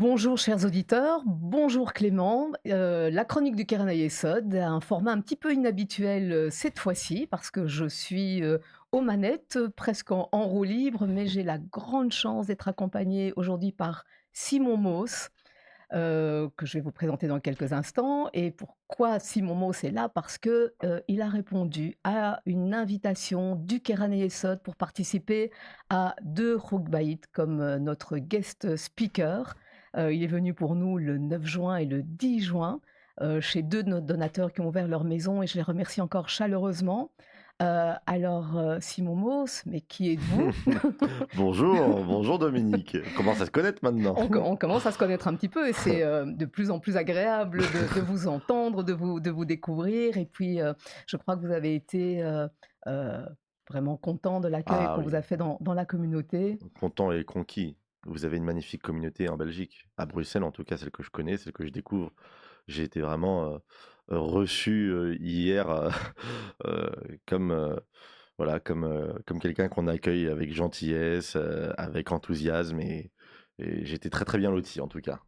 Bonjour chers auditeurs, bonjour Clément. La chronique du Carnet Yesod a un format un petit peu inhabituel cette fois-ci parce que je suis aux manettes, presque en roue libre, mais j'ai la grande chance d'être accompagnée aujourd'hui par Simon Mauss, que je vais vous présenter dans quelques instants. Et pourquoi Simon Mauss est là? Parce que il a répondu à une invitation du Carnet Yesod pour participer à deux Chougbait comme notre guest speaker. Il est venu pour nous le 9 juin et le 10 juin chez deux de nos donateurs qui ont ouvert leur maison et je les remercie encore chaleureusement. Simon Mauss, mais qui êtes-vous? Bonjour, bonjour Dominique. On commence à se connaître maintenant. On commence à se connaître un petit peu et c'est de plus en plus agréable de vous entendre, de vous découvrir. Et puis, je crois que vous avez été euh, vraiment content de l'accueil Ah qu'on vous a oui, fait dans la communauté. content et conquis. Vous avez une magnifique communauté en Belgique, à Bruxelles en tout cas, celle que je connais, celle que je découvre. J'ai été vraiment reçu hier euh, comme, voilà, comme quelqu'un qu'on accueille avec gentillesse, avec enthousiasme et j'étais très très bien loti en tout cas.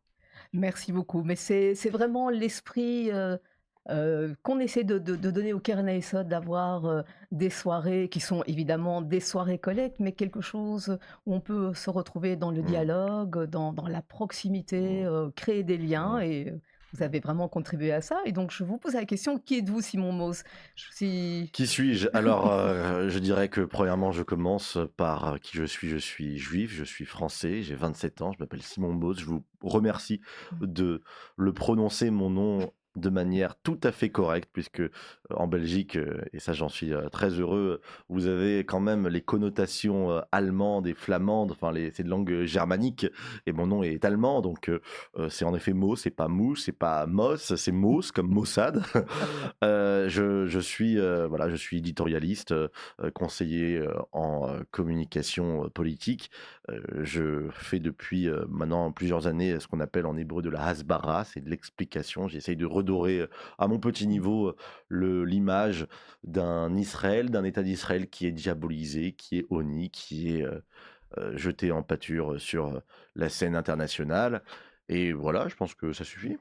Merci beaucoup. Mais c'est vraiment l'esprit qu'on essaie de donner au Keren Ayesod, d'avoir des soirées qui sont évidemment des soirées collectes, mais quelque chose où on peut se retrouver dans le Mm, dialogue, dans la proximité, mm, créer des liens. mm. Et vous avez vraiment contribué à ça. Et donc, je vous pose la question, qui êtes-vous, Simon Mauss? Je suis... Qui suis-je? Alors, je dirais que premièrement, je commence par qui je suis. Je suis juif, je suis français, j'ai 27 ans, je m'appelle Simon Bose. Je vous remercie de le prononcer mon nom de manière tout à fait correcte, puisque en Belgique, et ça j'en suis très heureux, vous avez quand même les connotations allemandes et flamandes, enfin c'est de langue germanique, et mon nom est allemand, donc c'est en effet Mo, c'est pas Mousse, c'est pas Moss, c'est Mos comme Mossad. Je suis, voilà, je suis éditorialiste, conseiller, en, communication, politique. Je fais depuis, maintenant plusieurs années, ce qu'on appelle en hébreu de la hasbara, c'est de l'explication. J'essaye de redorer, à mon petit niveau, l'image d'un Israël, d'un État d'Israël qui est diabolisé, qui est honni, qui est, jeté en pâture, sur, la scène internationale et voilà, je pense que ça suffit.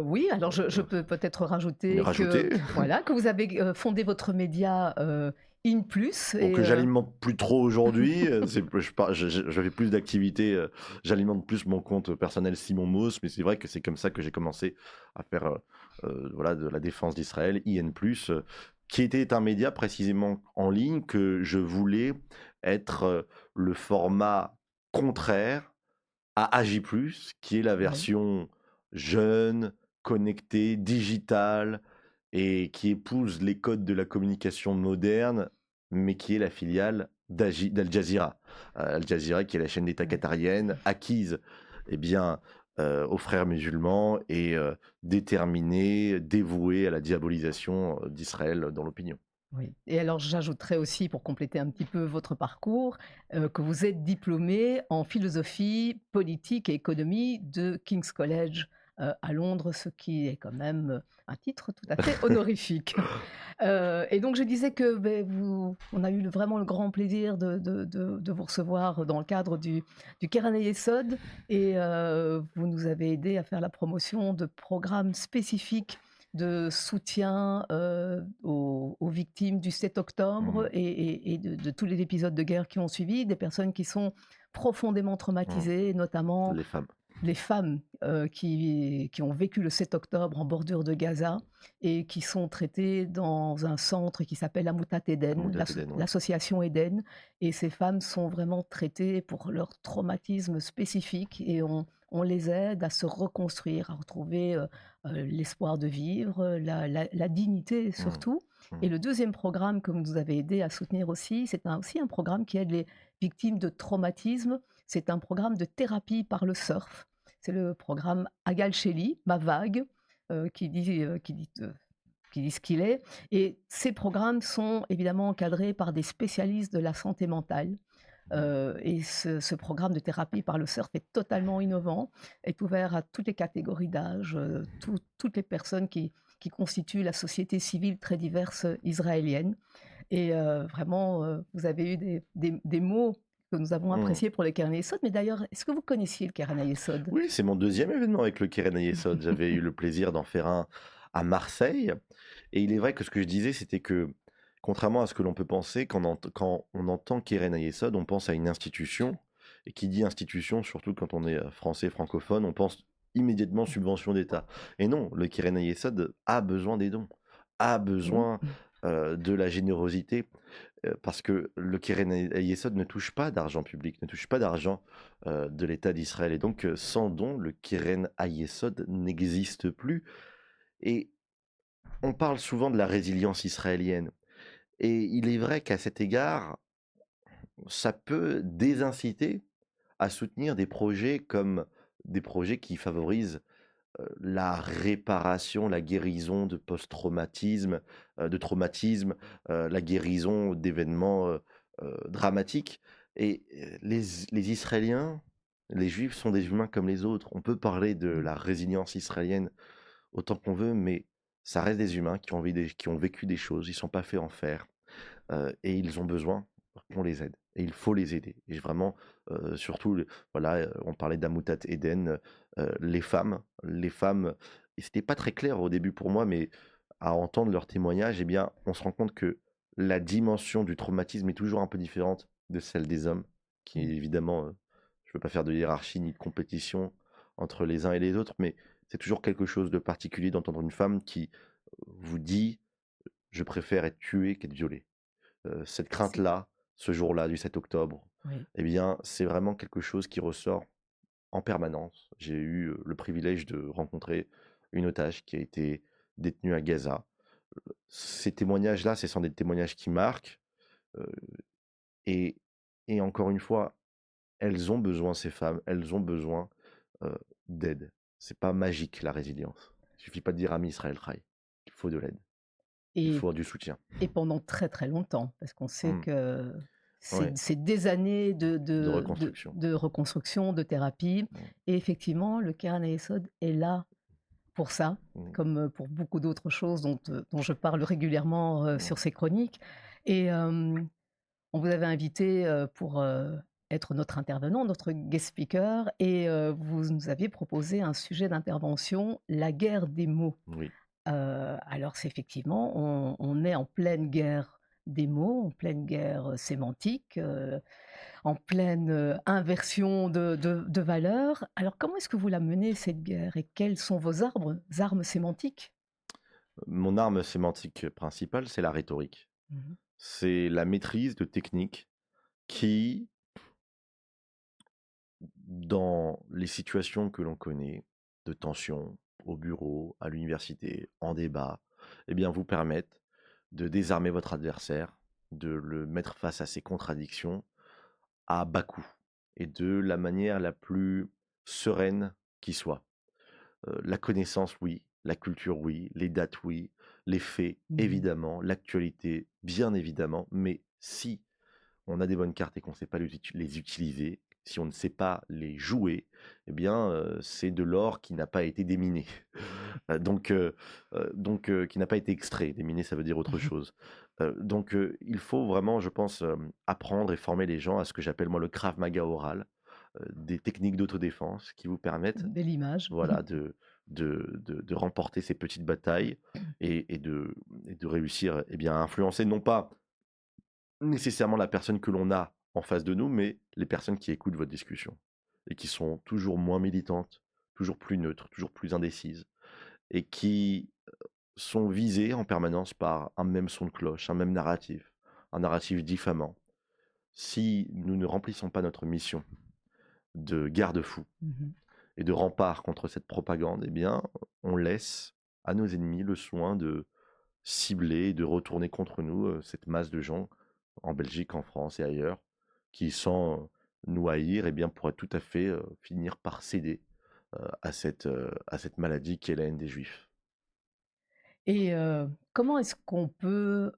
Oui, alors je peux peut-être Mais rajouter que, rajouter? voilà, que vous avez fondé votre média In Plus. Bon, Et que j'alimente plus trop aujourd'hui, c'est je fais plus d'activités, j'alimente plus mon compte personnel Simon Mauss, mais c'est vrai que c'est comme ça que j'ai commencé à faire, voilà, de la défense d'Israël, IN+, qui était un média précisément en ligne que je voulais être, le format contraire à AJ+, qui est la ouais, version jeune, connectée, digitale et qui épouse les codes de la communication moderne, mais qui est la filiale d'Al Jazeera. Al Jazeera, qui est la chaîne d'État ouais. qatarienne, acquise eh bien, aux frères musulmans et déterminée, dévouée à la diabolisation d'Israël dans l'opinion. Oui, et alors j'ajouterais aussi, pour compléter un petit peu votre parcours, que vous êtes diplômé en philosophie politique et économie de King's College, à Londres, ce qui est quand même, un titre tout à fait honorifique. Et donc je disais que, vous on a eu vraiment le grand plaisir de vous recevoir dans le cadre du Keren Yesod et vous nous avez aidé à faire la promotion de programmes spécifiques de soutien, aux victimes du 7 octobre Mmh, et de tous les épisodes de guerre qui ont suivi, des personnes qui sont profondément mmh. traumatisées, notamment Les femmes. les femmes qui ont vécu le 7 octobre en bordure de Gaza et qui sont traitées dans un centre qui s'appelle Amutat Eden, Amoudad Eden, ouais. l'association Eden. Et ces femmes sont vraiment traitées pour leur traumatisme spécifique et on les aide à se reconstruire, à retrouver l'espoir de vivre, la dignité Mmh, surtout. mmh. Et le deuxième programme que vous nous avez aidé à soutenir aussi, c'est aussi un programme qui aide les victimes de traumatisme. C'est un programme de thérapie par le surf. C'est le programme Agal Sheli, Ma Vague, qui dit, qui dit ce qu'il est. Et ces programmes sont évidemment encadrés par des spécialistes de la santé mentale. Et ce programme de thérapie par le surf est totalement innovant, est ouvert à toutes les catégories d'âge, toutes les personnes qui constituent la société civile très diverse israélienne. Et vraiment, vous avez eu des mots que nous avons Mmh. apprécié pour le Keren Ayesod. Mais d'ailleurs, est-ce que vous connaissiez le Keren Ayesod? Oui, c'est mon deuxième événement avec le Keren Ayesod. J'avais eu le plaisir d'en faire un à Marseille et il est vrai que ce que je disais, c'était que, contrairement à ce que l'on peut penser, quand on entend Keren Ayesod, on pense à une institution et qui dit institution, surtout quand on est, français francophone, on pense immédiatement subvention d'État et non, le Keren Ayesod a besoin des dons, a Oui. besoin, de la générosité. Parce que le Keren Hayesod ne touche pas d'argent public, ne touche pas d'argent de l'État d'Israël. Et donc, sans don, le Keren Hayesod n'existe plus. Et on parle souvent de la résilience israélienne. Et il est vrai qu'à cet égard, ça peut désinciter à soutenir des projets comme des projets qui favorisent la réparation, la guérison de post-traumatisme, de traumatisme, la guérison d'événements dramatiques. Et les Israéliens, les Juifs sont des humains comme les autres. On peut parler de Mmh. la résilience israélienne autant qu'on veut, mais ça reste des humains qui ont vécu des choses. Ils ne sont pas faits en fer et ils ont besoin qu'on les aide. Et il faut les aider. Et vraiment, surtout, voilà, on parlait d'Amoutat Eden, les femmes, et c'était pas très clair au début pour moi, mais à entendre leurs témoignages, eh bien, on se rend compte que la dimension du traumatisme est toujours un peu différente de celle des hommes, qui Mmh. évidemment, je veux pas faire de hiérarchie ni de compétition entre les uns et les autres, mais c'est toujours quelque chose de particulier d'entendre une femme qui vous dit: «Je préfère être tuée qu'être violée». Cette C'est crainte-là, ce jour-là du 7 octobre, oui. eh bien, c'est vraiment quelque chose qui ressort en permanence. J'ai eu, le privilège de rencontrer une otage qui a été détenue à Gaza. Ces témoignages-là, ce sont des témoignages qui marquent, heu et encore une fois, elles ont besoin, ces femmes, elles ont besoin, heu, d'aide. C'est pas magique la résilience. Il suffit pas de dire: «Ami Israël Chai». Il faut de l'aide, il Et faut du soutien. et pendant très, très longtemps, parce qu'on sait Mmh. que Ouais, c'est des années de reconstruction. de reconstruction, de thérapie Mmh. et effectivement, le Keren Ayesod est là pour ça, Mmh. comme, pour beaucoup d'autres choses dont je parle régulièrement, Mmh. sur ces chroniques et on vous avait invité, pour, être notre intervenant, notre guest speaker et vous nous aviez proposé un sujet d'intervention: la guerre des mots. Oui. Alors c'est effectivement, on est en pleine guerre des mots, en pleine guerre, sémantique, en pleine, inversion de valeurs. Alors comment est-ce que vous la menez cette guerre et quelles sont vos armes sémantiques? Mon arme sémantique principale, c'est la rhétorique. Mmh. C'est la maîtrise de techniques qui, dans les situations que l'on connaît, de tension, au bureau, à l'université, en débat, eh bien, vous permettent de désarmer votre adversaire, de le mettre face à ses contradictions à bas coût et de la manière la plus sereine qui soit. La connaissance, oui, la culture, oui, les dates, oui, les faits, Mmh. évidemment, l'actualité, bien évidemment, mais si on a des bonnes cartes et qu'on ne sait pas les utiliser, si on ne sait pas les jouer, eh bien, c'est de l'or qui n'a pas été déminé. Qui n'a pas été extrait. Déminé, ça veut dire autre chose. Il faut vraiment, je pense, apprendre et former les gens à ce que j'appelle moi le Krav Maga oral, des techniques d'autodéfense qui vous permettent, Belle image. voilà, de remporter ces petites batailles et de réussir, eh bien, à influencer non pas nécessairement la personne que l'on a en face de nous, mais les personnes qui écoutent votre discussion et qui sont toujours moins militantes, toujours plus neutres, toujours plus indécises et qui sont visées en permanence par un même son de cloche, un narratif diffamant. Si nous ne remplissons pas notre mission de garde-fou Mmh. et de rempart contre cette propagande, eh bien, on laisse à nos ennemis le soin de cibler et de retourner contre nous cette masse de gens en Belgique, en France et ailleurs qui, sans nous haïr, eh bien, pourraient tout à fait finir par céder à cette maladie qui est la haine des Juifs. Et comment est-ce qu'on peut,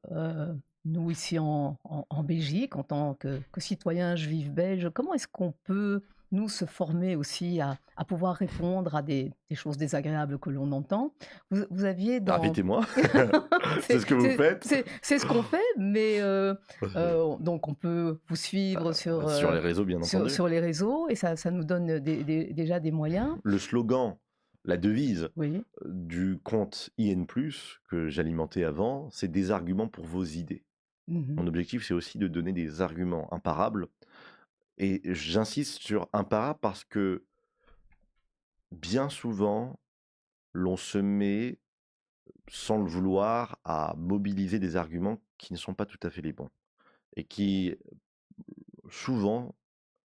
nous ici en Belgique, en tant que citoyens juifs belges, comment est-ce qu'on peut nous, se former aussi à pouvoir répondre à des choses désagréables que l'on entend. Vous aviez dans Invitez-moi, c'est c'est ce que vous c'est faites. c'est ce qu'on fait, mais donc on peut vous suivre Sur les réseaux, bien entendu. sur les réseaux et ça nous donne déjà des moyens. Le slogan, la devise Oui. du compte IN+, que j'alimentais avant, c'est des arguments pour vos idées. Mmh. Mon objectif, c'est aussi de donner des arguments imparables et j'insiste sur imparables parce que bien souvent, l'on se met, sans le vouloir, à mobiliser des arguments qui ne sont pas tout à fait les bons et qui, souvent,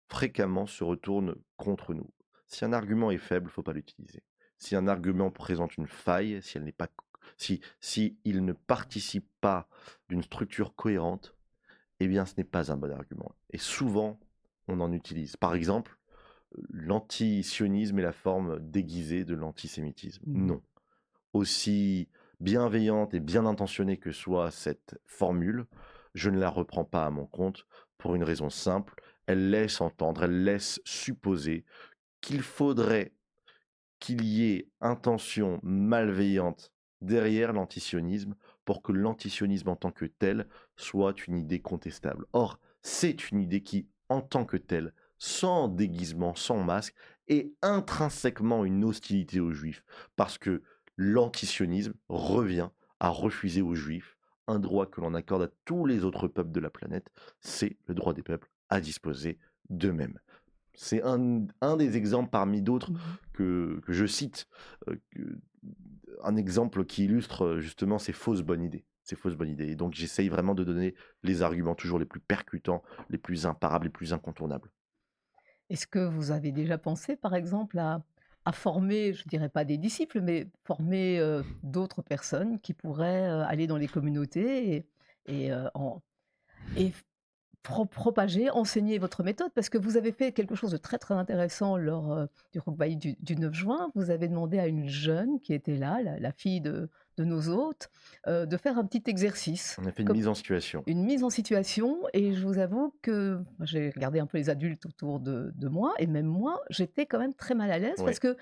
fréquemment, se retournent contre nous. Si un argument est faible, il ne faut pas l'utiliser. Si un argument présente une faille, si elle n'est pas si il ne participe pas d'une structure cohérente, eh bien, ce n'est pas un bon argument et souvent, on en utilise. Par exemple, l'antisionisme est la forme déguisée de l'antisémitisme. Mmh. Non. Aussi bienveillante et bien intentionnée que soit cette formule, je ne la reprends pas à mon compte pour une raison simple, elle laisse entendre, elle laisse supposer qu'il faudrait qu'il y ait intention malveillante derrière l'antisionisme pour que l'antisionisme en tant que tel soit une idée contestable. Or, c'est une idée qui, en tant que telle, sans déguisement, sans masque, est intrinsèquement une hostilité aux juifs, parce que l'antisionisme revient à refuser aux juifs un droit que l'on accorde à tous les autres peuples de la planète, c'est le droit des peuples à disposer d'eux-mêmes. C'est un des exemples parmi d'autres Mmh. que je cite, un exemple qui illustre justement ces fausses bonnes idées. Ces fausses bonnes idées. Et donc j'essaye vraiment de donner les arguments toujours les plus percutants, les plus imparables, les plus incontournables. Est-ce que vous avez déjà pensé, par exemple, à former, je dirais pas des disciples, mais former, d'autres personnes qui pourraient, aller dans les communautés en et f propager, enseigner votre méthode? Parce que vous avez fait quelque chose de très, très intéressant lors, du Rock-Bailly du 9 juin. Vous avez demandé à une jeune qui était là, la fille de nos hôtes, de faire un petit exercice. On a fait une mise en situation. Une mise en situation et je vous avoue que j'ai regardé un peu les adultes autour de moi et même moi, j'étais quand même très mal à l'aise Oui. parce que,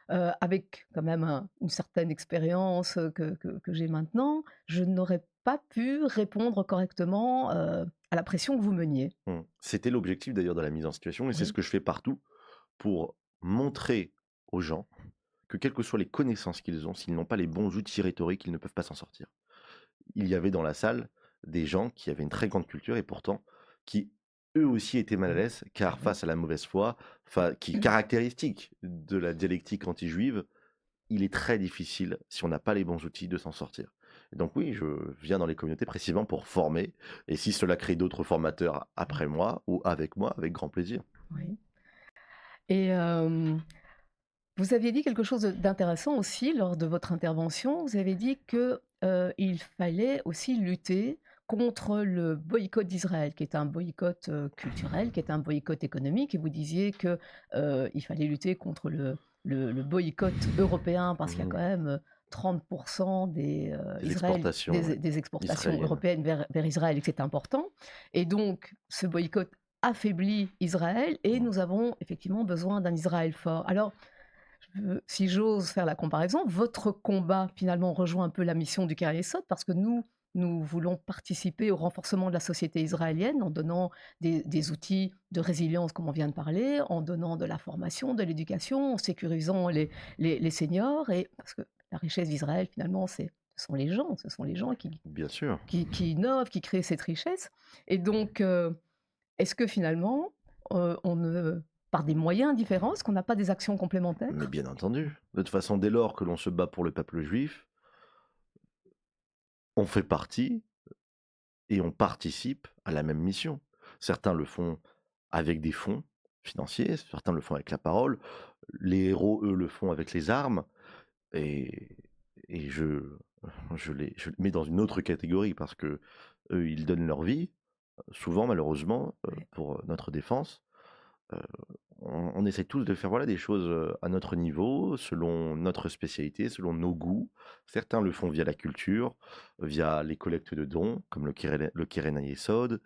avec quand même une certaine expérience, que j'ai maintenant, je n'aurais pas pu répondre correctement, à la pression que vous meniez. C'était l'objectif d'ailleurs de la mise en situation et c'est ce Oui. que je fais partout pour montrer aux gens que quelles que soient les connaissances qu'ils ont, s'ils n'ont pas les bons outils rhétoriques, ils ne peuvent pas s'en sortir. Il y avait dans la salle des gens qui avaient une très grande culture et pourtant qui eux aussi étaient mal à Mmh. l'aise car Oui. face à la mauvaise foi, qui est caractéristique de la dialectique anti-juive, il est très difficile, si on n'a pas les bons outils, de s'en sortir. Et donc oui, je viens dans les communautés précisément pour former et si cela crée d'autres formateurs après moi ou avec moi, avec grand plaisir. Oui. Et vous aviez dit quelque chose d'intéressant aussi lors de votre intervention. Vous avez dit que, il fallait aussi lutter contre le boycott d'Israël, qui est un boycott, culturel, qui est un boycott économique et vous disiez que, il fallait lutter contre le boycott européen parce qu'il y a quand Mmh. même, 30 des, Des exportations, ouais, des exportations israéliennes. européennes vers Israël et que c'est important et donc ce boycott affaiblit Israël et Mmh. nous avons effectivement besoin d'un Israël fort. Alors si j'ose faire la comparaison, votre combat finalement rejoint un peu la mission du Carré Sot parce que nous voulons participer au renforcement de la société israélienne en donnant des outils de résilience, comme on vient de parler, en donnant de la formation, de l'éducation, en sécurisant les seniors. Et parce que la richesse d'Israël, finalement, ce sont les gens Bien sûr, qui innovent, qui créent cette richesse. Et donc, est-ce que finalement, on ne, par des moyens différents, est-ce qu'on n'a pas des actions mais complémentaires? bien entendu. De toute façon, dès lors que l'on se bat pour le peuple juif, on fait partie et on participe à la même mission. Certains le font avec des fonds financiers, certains le font avec la parole. Les héros, eux, le font avec les armes. Et, et je les mets dans une autre catégorie parce que eux, ils donnent leur vie, souvent malheureusement, Ouais. pour notre défense. Euh, on essaie tous de faire voilà, des choses à notre niveau, selon notre spécialité, selon nos goûts. Certains le font via la culture, via les collectes de dons, comme le Keren Ayesod,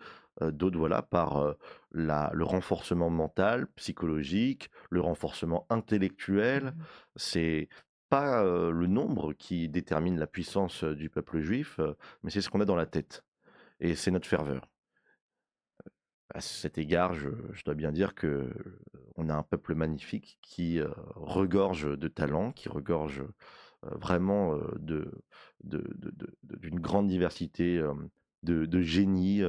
d'autres, voilà, par le renforcement mental, psychologique, le renforcement intellectuel. Mmh. C'est pas le nombre qui détermine la puissance du peuple juif, mais c'est ce qu'on a dans la tête et c'est notre ferveur. À cet égard, je dois bien dire que on a un peuple magnifique qui regorge de talent, qui regorge vraiment d'une grande diversité de génies,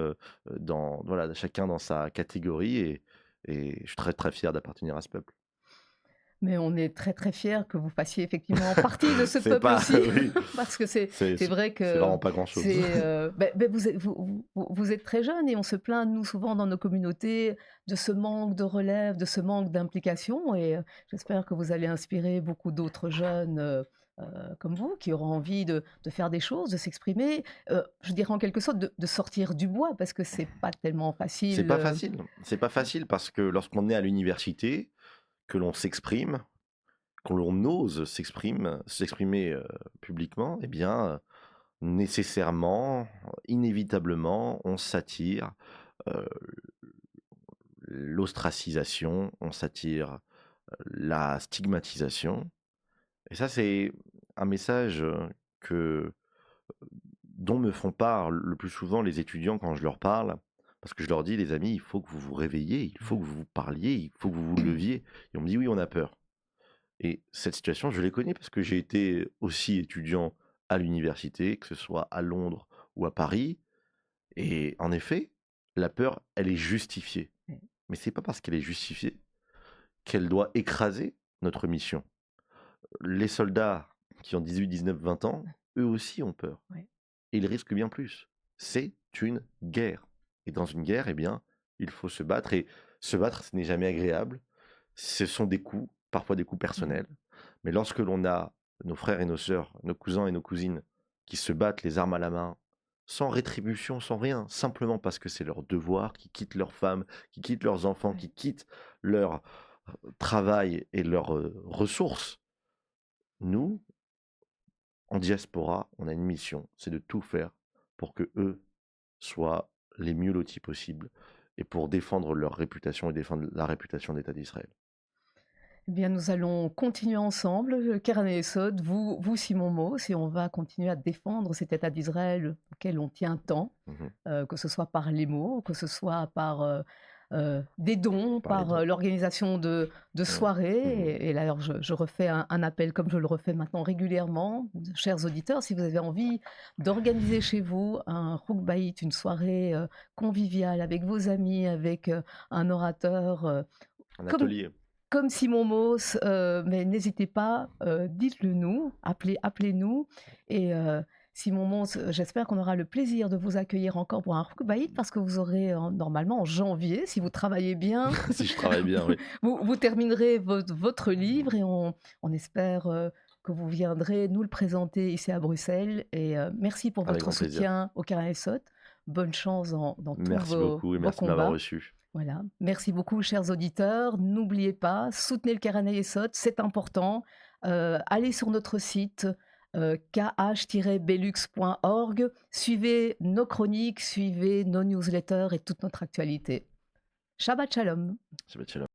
voilà, chacun dans sa catégorie et je suis très très fier d'appartenir à ce peuple. Mais on est très, très fiers que vous fassiez effectivement partie de ce C'est peuple pas, aussi, oui, parce que c'est c'est c'est vrai c'est que vraiment pas grand-chose. c'est, vous êtes très jeune et on se plaint, nous, souvent dans nos communautés, de ce manque de relève, de ce manque d'implication et j'espère que vous allez inspirer beaucoup d'autres jeunes, comme vous, qui auront envie de faire des choses, de s'exprimer, je dirais en quelque sorte de sortir du bois parce que c'est pas tellement C'est facile, pas facile. C'est pas facile parce que lorsqu'on est à l'université, que l'on s'exprime, qu'on l'on ose s'exprimer publiquement, eh bien, nécessairement, inévitablement, on s'attire euh, l'ostracisation, on s'attire la stigmatisation. Et ça, c'est un message que, dont me font part le plus souvent les étudiants quand je leur parle. Parce que je leur dis, les amis, il faut que vous vous réveilliez, il faut que vous vous parliez, il faut que vous vous leviez. Et on me dit, oui, on a peur. Et cette situation, je l'ai connue parce que j'ai été aussi étudiant à l'université, que ce soit à Londres ou à Paris. Et en effet, la peur, elle est justifiée. heu Mais c'est pas parce qu'elle est justifiée qu'elle doit écraser notre mission. Les soldats qui ont 18, 19, 20 ans, eux aussi ont peur. ouais. Et ils risquent bien plus. C'est une guerre. Et dans une guerre, eh bien, il faut se battre. Et se battre, ce n'est jamais agréable. Ce sont des coups, parfois des coups Mmh. personnels. Mais lorsque l'on a nos frères et nos sœurs, nos cousins et nos cousines qui se battent les armes à la main, sans rétribution, sans rien, simplement parce que c'est leur devoir, qui quittent leurs femmes, qui quittent leurs enfants, Ouais. qui quittent leur travail et leurs ressources, nous, en diaspora, on a une mission, c'est de tout faire pour que eux soient les mieux lotis possibles et pour défendre leur réputation et défendre la réputation d'État d'Israël. Eh bien, nous allons continuer ensemble, Keren et Esod, vous Simon Mauss, et on va continuer à défendre cet État d'Israël auquel on tient tant, Mhm. que ce soit par les mots, que ce soit par des dons, Par les par dons. l'organisation de Mhm. soirées. Mhm. Et d'ailleurs, je refais un appel, comme je le refais maintenant régulièrement, chers auditeurs, si vous avez envie d'organiser chez vous un Roukbaït, une soirée conviviale avec vos amis, avec un orateur Un comme atelier. comme Simon Mauss, mais n'hésitez pas, dites-le nous, appelez-nous et Simon Mauss, j'espère qu'on aura le plaisir de vous accueillir encore pour un Rukba'it parce que vous aurez, normalement en janvier, si vous travaillez bien, Si je travaille bien, oui. vous terminerez votre livre et on espère, que vous viendrez nous le présenter ici à Bruxelles et merci pour Avec votre grand plaisir. soutien au Keren Esot. Bonne chance dans tous Merci beaucoup et vos merci de m'avoir combats. reçu. Voilà. Merci beaucoup, chers auditeurs. N'oubliez pas, soutenez le Carnet Essot, c'est important. Allez sur notre site kh-belux.org. Suivez nos chroniques, suivez nos newsletters et toute notre actualité. Shabbat Shalom. Shabbat shalom.